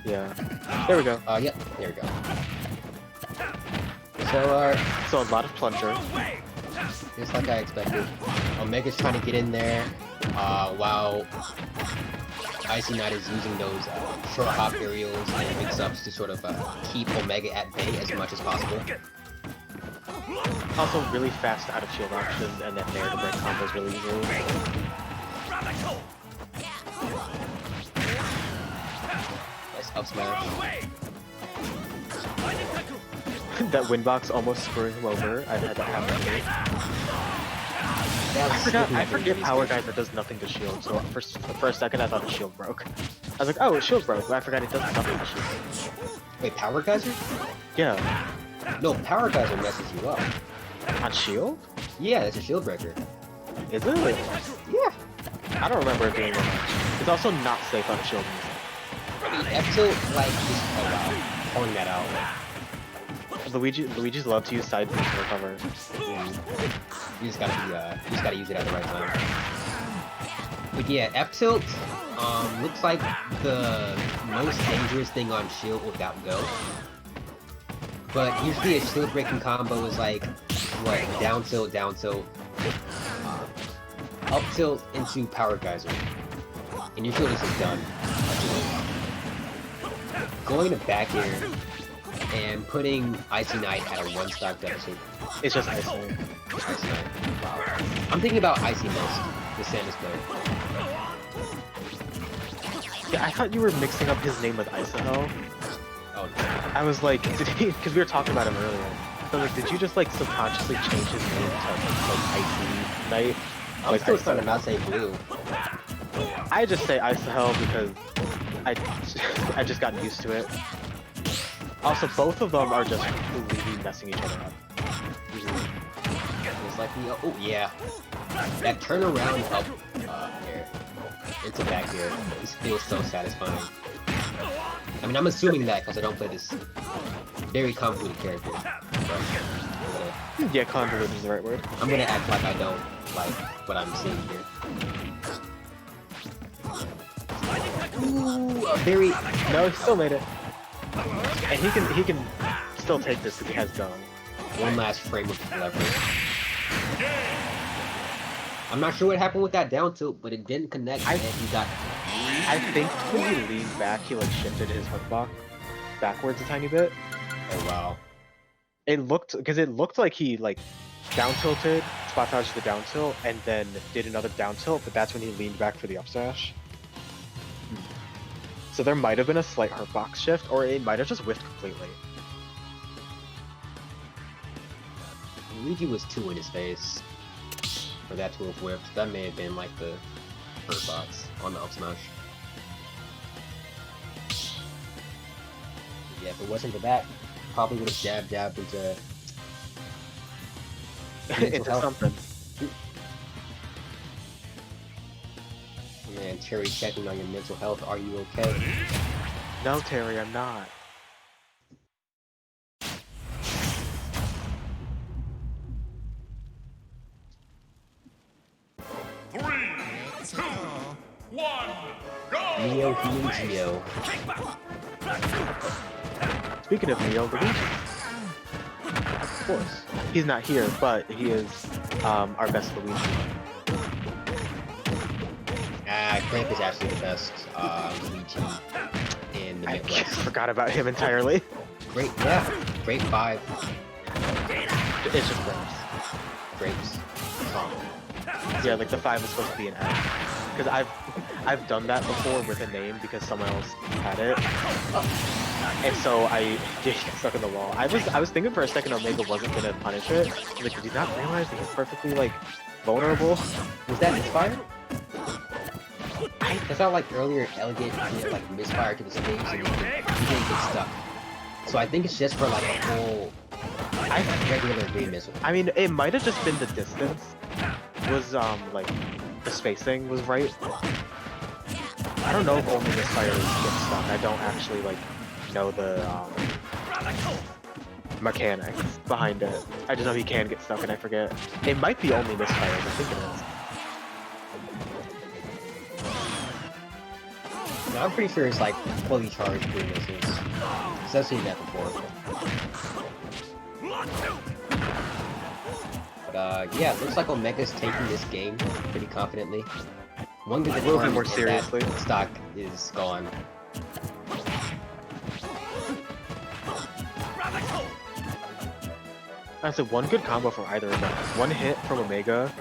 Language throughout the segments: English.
Yeah. There we go. Yep, there we go. So a lot of plunger. Just like I expected. Omega's trying to get in there, while IceKnight is using those short hop aerials and mix-ups to sort of keep Omega at bay as much as possible. Also really fast out of shield options, and that nair to break combos really easily. Nice up smash. That windbox almost screwing him over. I had to have that. I forget Power Geyser does nothing to shield, so for a second I thought the shield broke. I was like, oh, his shield broke, but I forgot it does nothing to shield. Wait, Power Geyser? Yeah. No, Power Geyser messes you up. On shield? Yeah, it's a shield breaker. Is it? Yeah. I don't remember it being that much. It's also not safe on shield. I mean, F-tilt, like, just, oh wow, calling that out. Luigi's love to use side boost to recover. You just gotta use it at the right time. But yeah, F-tilt, looks like the most dangerous thing on shield without go. But usually a shield breaking combo is like, what, down tilt, up tilt into Power Geyser. And your shield is done. Going to back air and putting IceKnight at a 1-stock deficit. It's just IceKnight. IceKnight. Wow. I'm thinking about Icy Mist, the Samus player. Yeah, I thought you were mixing up his name with Isahel. Oh, I was like, did he? Because we were talking about him earlier. So like, did you just like subconsciously change his name to like IceKnight? I'm still starting to not say blue. I just say Isahel because I just got used to it. Also, both of them are just completely messing each other up. It's like the oh yeah, that turnaround up air into back air just feels so satisfying. I mean, I'm assuming that because I don't play this very convoluted character. Yeah, convoluted is the right word. I'm gonna act like I don't like what I'm seeing here. Ooh, a very no, he still made it, and he can still take this because he has done one last frame of leverage. I'm not sure what happened with that down tilt, but it didn't connect, and he got. I think when he leaned back, he like shifted his hookbox backwards a tiny bit. Oh wow! It looked like he like down tilted, spot dodged the down tilt, and then did another down tilt, but that's when he leaned back for the up smash. So there might have been a slight hurtbox shift, or it might have just whiffed completely. Luigi was 2 in his face for that to have whipped. That may have been like the hurtbox on the up smash. Yeah, if it wasn't for that, probably would have jabbed into something. Man, Terry checking on your mental health. Are you okay? No, Terry, I'm not. Neo being Geo. Speaking of Neo, Luigi. Of course. He's not here, but he is our best Luigi. Cramp is actually the best Luigi in the Midwest. I forgot about him entirely. Great 5. It's just grapes. Grapes. Yeah, like the 5 is supposed to be an F. Because I've done that before with a name because someone else had it. And so I get stuck in the wall. I was thinking for a second Omega wasn't gonna punish it. Like, did he not realize that he's perfectly like vulnerable? Was that misfire? I thought like earlier Elegant did like misfire to the stage and he didn't get stuck. So I think it's just for like a whole regular green missile. I mean, it might have just been the distance. Was like the spacing was right. I don't know if only misfires get stuck. I don't actually like know the mechanics behind it. I just know he can get stuck and I forget. It might be only misfires, I think it is. No, I'm pretty sure it's like fully charged green missiles. Because I've seen that before. But yeah, it looks like Omega's taking this game pretty confidently. One good A little bit more and seriously. that stock is gone. Honestly, one good combo from either of them. One hit from Omega,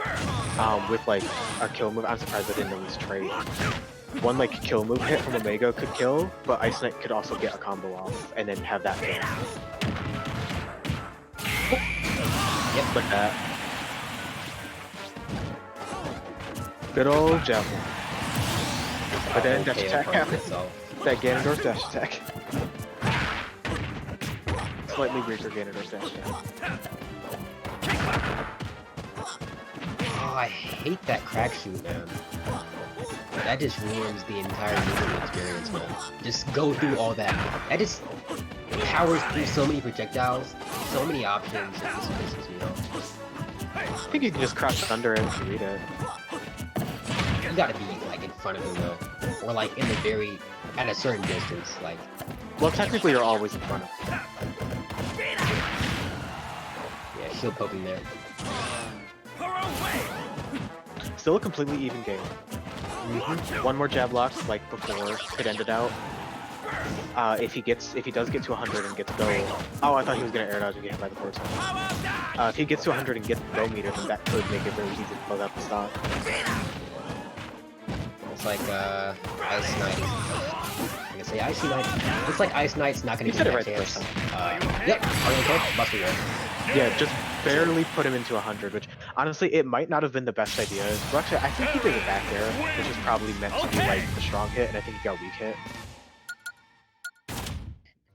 with like a kill move. I'm surprised I didn't know his trait. One like kill move hit from Omega could kill, but IceKnight could also get a combo off and then have that kill. Yep, like that. Good old javelin. But then dash attack happened. That Ganondorf dash attack. Slightly weaker Ganondorf dash attack. Oh, I hate that crack shoot, man. That just ruins the entire movement experience, man. Just go through all that. That just powers through so many projectiles, so many options. It just pisses me off. I think you can just crouch under it if you read it. You gotta be like in front of him though, or like in the very at a certain distance. Like, Well, technically you're always in front of him. yeah, shield poking there. Still a completely even game. One more jab lock, like before, could end it out. If he does get to 100 and gets go. Oh, I thought he was gonna air dodge and get hit by the force. If he gets to 100 and gets the go meter, then that could make it very easy to close out the stock. It's like IceKnight. I'm gonna say IceKnight. Looks like IceKnight's not gonna You get said it that right the chance. first time. Yep. Okay. Must be right. Yeah, just barely put him into 100, which honestly it might not have been the best idea. Well, actually, I think he did a back air, which is probably meant to be like the strong hit, and I think he got weak hit.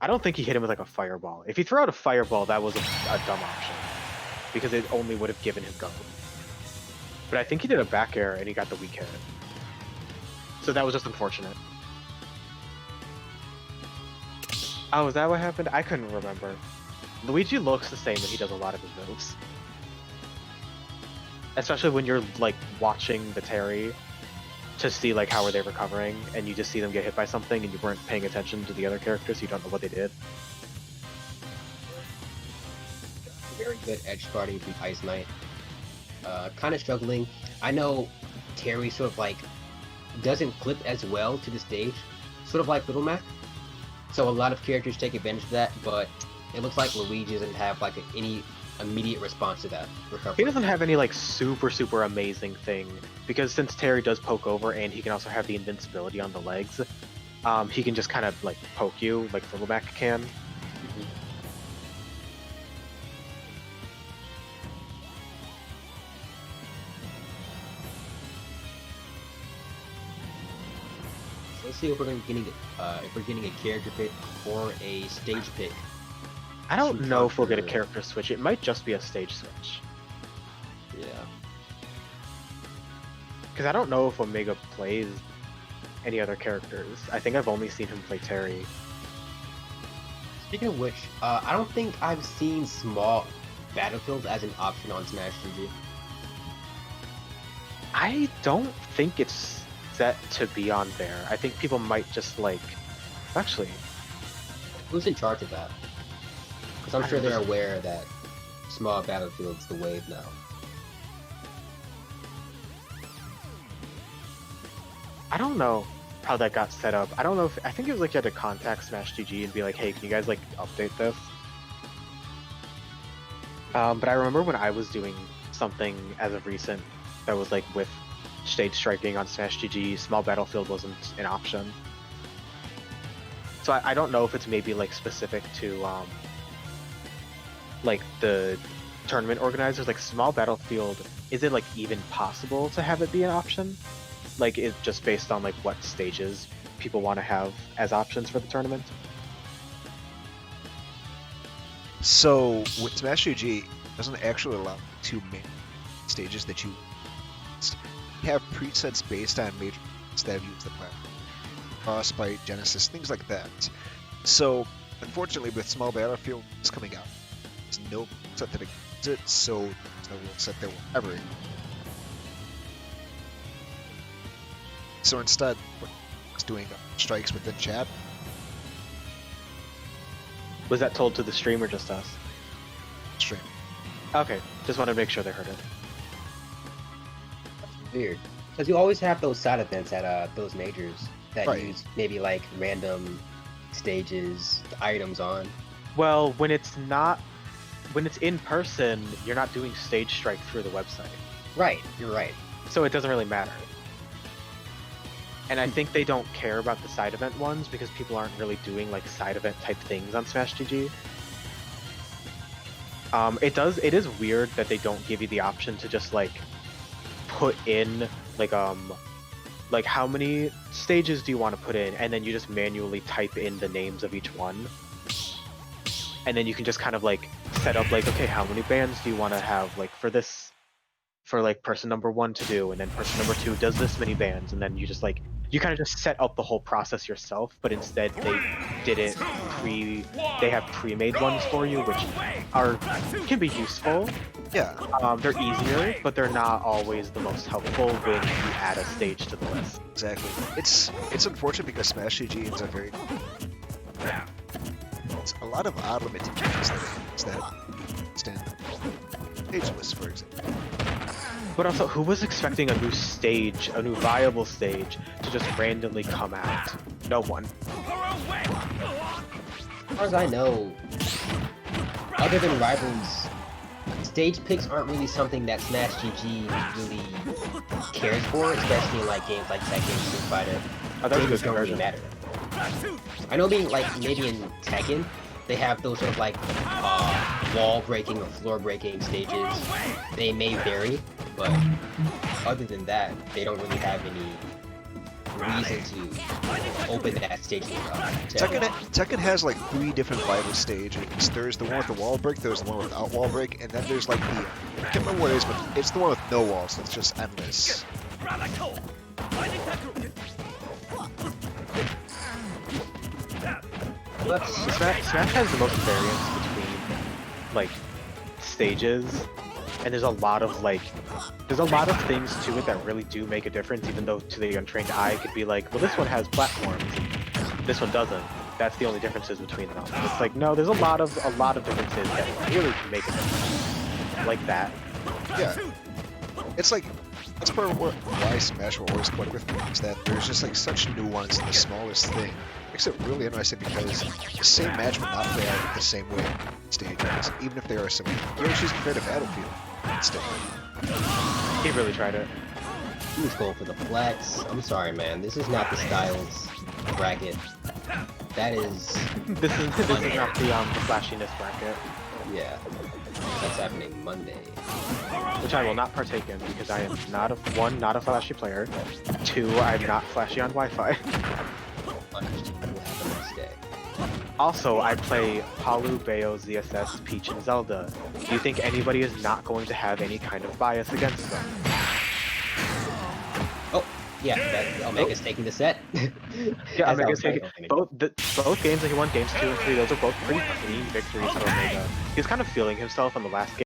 I don't think he hit him with like a fireball. If he threw out a fireball, that was a dumb option, because it only would have given him go. But I think he did a back air and he got the weak hit. So that was just unfortunate. Oh, is that what happened? I couldn't remember. Luigi looks the same when he does a lot of his moves. Especially when you're like watching the Terry to see like how are they recovering, and you just see them get hit by something and you weren't paying attention to the other characters, so you don't know what they did. Very good edge guarding from IceKnight. Kind of struggling. I know Terry sort of like doesn't clip as well to the stage, sort of like Little Mac. So a lot of characters take advantage of that, but it looks like Luigi doesn't have like any immediate response to that recovery. He doesn't have any like super amazing thing, because since Terry does poke over and he can also have the invincibility on the legs, he can just kind of like poke you like Little Mac can. Let's see if we're getting a character pick or a stage pick. I don't know if we'll get a character switch. It might just be a stage switch. Yeah. Because I don't know if Omega plays any other characters. I think I've only seen him play Terry. Speaking of which, I don't think I've seen small battlefields as an option on Smash 3G. I don't think it's set to be on there. I think people might just like... Actually, Who's in charge of that? Because I'm sure they're aware that small battlefield's the wave now. I don't know how that got set up. I don't know if... I think it was like you had to contact Smash 2G and be like, hey, can you guys like update this? But I remember when I was doing something as of recent that was like with stage striking on Smash GG, small battlefield wasn't an option. So I don't know if it's maybe like specific to like the tournament organizers. Like small battlefield, is it like even possible to have it be an option? Like it just based on like what stages people want to have as options for the tournament? So with Smash UG, it doesn't actually allow to make stages that you have presets based on major that have used the platform. Spite, Genesis, things like that. So unfortunately with small battlefields coming out, there's no set that exists it, so there's no rule set there will ever exist. So instead, what doing strikes within chat. Was that told to the stream or just us? Stream. Okay, just wanted to make sure they heard it. Weird. Because you always have those side events at those majors that Right. use maybe like random stages, items on. Well, when it's in person, you're not doing stage strike through the website. Right, you're right. So it doesn't really matter. And I think they don't care about the side event ones because people aren't really doing like side event type things on Smash GG. It is weird that they don't give you the option to just like put in like how many stages do you want to put in, and then you just manually type in the names of each one. And then you can just kind of like set up like, okay, how many bands do you want to have like for like person number 1 to do, and then person number 2 does this many bands, and then you just like you kind of just set up the whole process yourself. But instead they have pre-made ones for you, which can be useful. Yeah. They're easier, but they're not always the most helpful when you add a stage to the list. Exactly. It's unfortunate because Smash GG is a very it's a lot of odd limitations that stand stage lists, for example. But also, who was expecting a new stage, a new viable stage, to just randomly come out? No one. As far as I know, other than Rivals, stage picks aren't really something that Smash GG really cares for, especially in like games like Tekken, Street Fighter. Stages don't really matter. I know being like maybe in Tekken, they have those sort of like wall breaking or floor breaking stages. They may vary, but other than that, they don't really have any reason to open that stage. Tekken has like 3 different vital stages. There's the one with the wall break, there's the one without wall break, and then there's like I can't remember what it is, but it's the one with no walls, so it's just endless. But Smash has the most variance between like stages, and there's a lot of things to it that really do make a difference, even though to the untrained eye it could be like, well, this one has platforms, this one doesn't. That's the only differences between them. It's like, no, there's a lot of differences that really can make a difference, like that. Yeah, it's like that's part of why Smash will always click with me, is that there's just like such nuance in the smallest thing. Makes it really interesting because the same match will not play out the same way on stages, even if they are similar. Yoshi's compared to Battlefield instead. He really tried it. He was going for the flex. I'm sorry, man. This is not the Styles bracket. That is. This is not the flashiness bracket. Yeah, that's happening Monday. Which I will not partake in because I am not a flashy player. 2, I'm not flashy on Wi-Fi. Also, I play Palu, Bayo, ZSS, Peach, and Zelda. Do you think anybody is not going to have any kind of bias against them? Oh, yeah, Omega's taking the set. Yeah, Omega's taking both games that he won, games 2 and 3. Those are both pretty clean victories for Omega. He was kind of feeling himself in the last game.